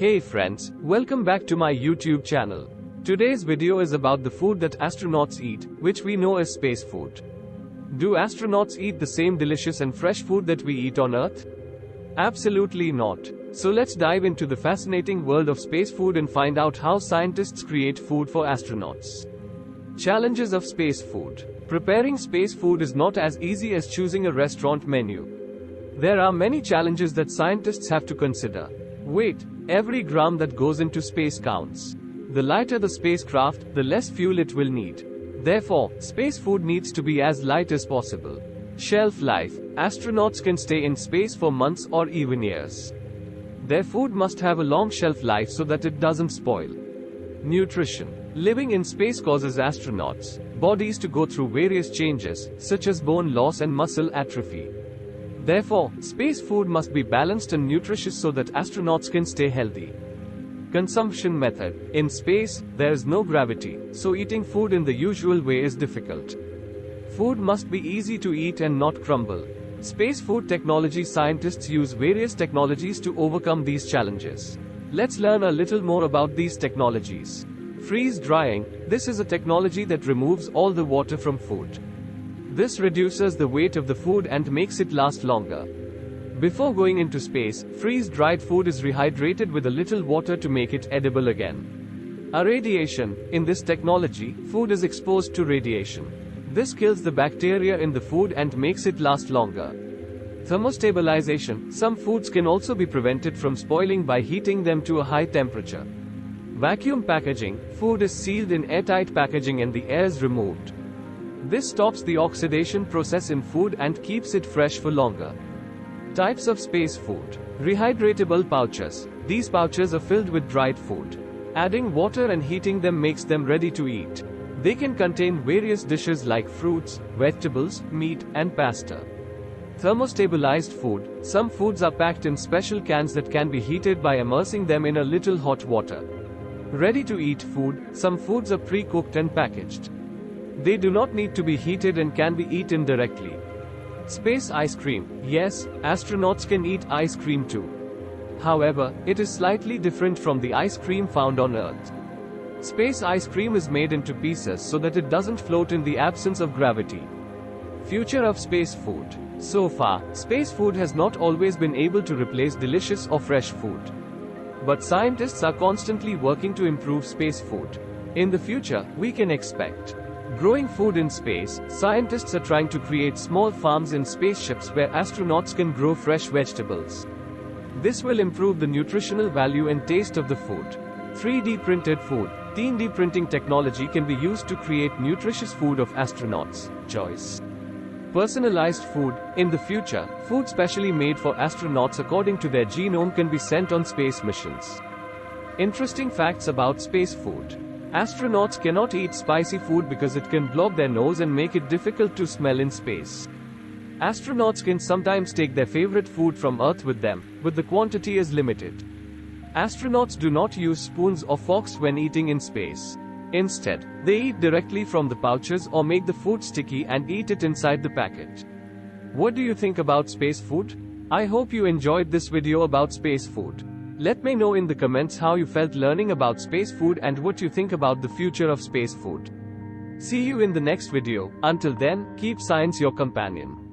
Hey friends, welcome back to my YouTube channel. Today's video is about the food that astronauts eat, which we know as space food. Do astronauts eat the same delicious and fresh food that we eat on Earth? Absolutely not. So let's dive into the fascinating world of space food and find out how scientists create food for astronauts. Challenges of space food. Preparing space food is not as easy as choosing a restaurant menu. There are many challenges that scientists have to consider. Weight. Every gram that goes into space counts. The lighter the spacecraft, the less fuel it will need. Therefore, space food needs to be as light as possible. Shelf life. Astronauts can stay in space for months or even years. Their food must have a long shelf life so that it doesn't spoil. Nutrition. Living in space causes astronauts' bodies to go through various changes, such as bone loss and muscle atrophy. Therefore, space food must be balanced and nutritious so that astronauts can stay healthy. Consumption method. In space, there is no gravity, so eating food in the usual way is difficult. Food must be easy to eat and not crumble. Space food technology scientists use various technologies to overcome these challenges. Let's learn a little more about these technologies. Freeze drying. This is a technology that removes all the water from food. This reduces the weight of the food and makes it last longer. Before going into space, freeze-dried food is rehydrated with a little water to make it edible again. Irradiation. In this technology, food is exposed to radiation. This kills the bacteria in the food and makes it last longer. Thermostabilization. Some foods can also be prevented from spoiling by heating them to a high temperature. Vacuum packaging. Food is sealed in airtight packaging and the air is removed. This stops the oxidation process in food and keeps it fresh for longer. Types of space food. Rehydratable pouches. These pouches are filled with dried food. Adding water and heating them makes them ready to eat. They can contain various dishes like fruits, vegetables, meat, and pasta. Thermostabilized food. Some foods are packed in special cans that can be heated by immersing them in a little hot water. Ready-to-eat food. Some foods are pre-cooked and packaged. They do not need to be heated and can be eaten directly. Space ice cream. Yes, astronauts can eat ice cream too. However, it is slightly different from the ice cream found on Earth. Space ice cream is made into pieces so that it doesn't float in the absence of gravity. Future of space food. So far, space food has not always been able to replace delicious or fresh food. But scientists are constantly working to improve space food. In the future, we can expect growing food in space. Scientists are trying to create small farms in spaceships where astronauts can grow fresh vegetables. This will improve the nutritional value and taste of the food. 3D printed food. 3D printing technology can be used to create nutritious food of astronauts' choice. Personalized food. In the future, food specially made for astronauts according to their genome can be sent on space missions. Interesting facts about space food. Astronauts cannot eat spicy food because it can block their nose and make it difficult to smell in space. Astronauts can sometimes take their favorite food from Earth with them, but the quantity is limited. Astronauts do not use spoons or forks when eating in space. Instead, they eat directly from the pouches or make the food sticky and eat it inside the packet. What do you think about space food? I hope you enjoyed this video about space food. Let me know in the comments how you felt learning about space food and what you think about the future of space food. See you in the next video. Until then, keep science your companion.